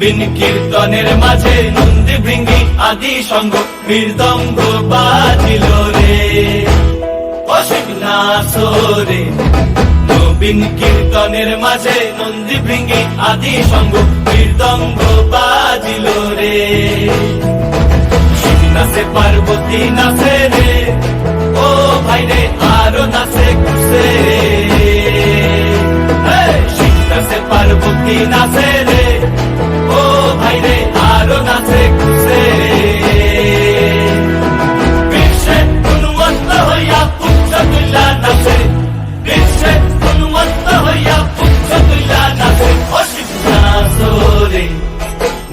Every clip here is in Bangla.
নবীন কীর্তনের মাঝে নন্দী ভৃঙ্গি আদি সঙ্গ মৃদঙ্গ বাজিল রে অসীম নাচরে। নবীন কীর্তনের মাঝে নন্দী ভৃঙ্গি আদি সঙ্গ মৃদঙ্গ বাজিল রে। শিব নাচে পার্বতী নাচে রে ও ভাই রে আরো নাচে কুসে। শিব নাচে পার্বতী নাচে রে ও ভাই রে আরো নাচে কুসে। বিশ্বে গুণবন্ত হইয়া পুচ্ছ তুল্লা নাচে, বিশ্বে গুণবন্ত হইয়া পুচ্ছ তুল্লা নাচে অসীম নাচরে।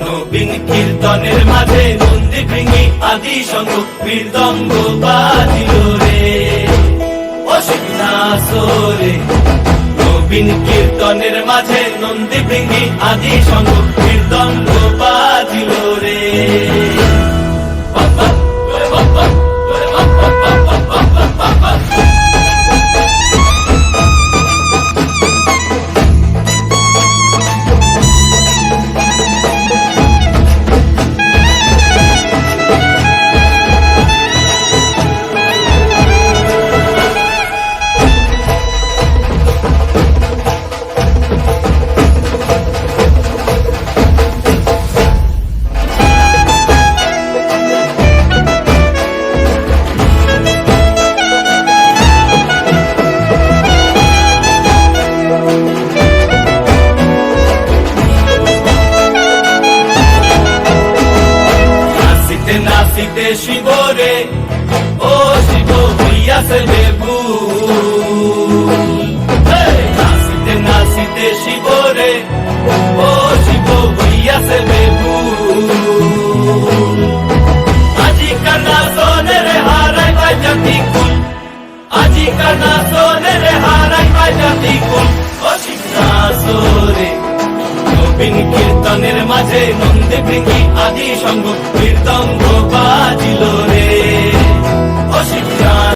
নবীন কীর্তনের মাঝে নন্দী ভৃঙ্গি আদি সঙ্গ মৃদঙ্গ বাজিল রে অসীম নাচরে। নবীন কীর্তনের মাঝে নন্দী ভৃঙ্গি আদি সঙ্গ মৃদঙ্গ বাজিল রে। নাচিতে শিব রে ও শিব হইয়াছে বেভুল। নাচিতে নাচিতে শিব রে ও শিব হইয়াছে বেভুল। আজিকার নাচনের হারাই পাই জাতি কুল, আজিকার নাচনের হারাই পাই জাতি কুল অসীম নাচরে। নবীন কীর্তনের মাঝে নন্দী ভৃঙ্গি আদি সঙ্গ মৃদঙ্গ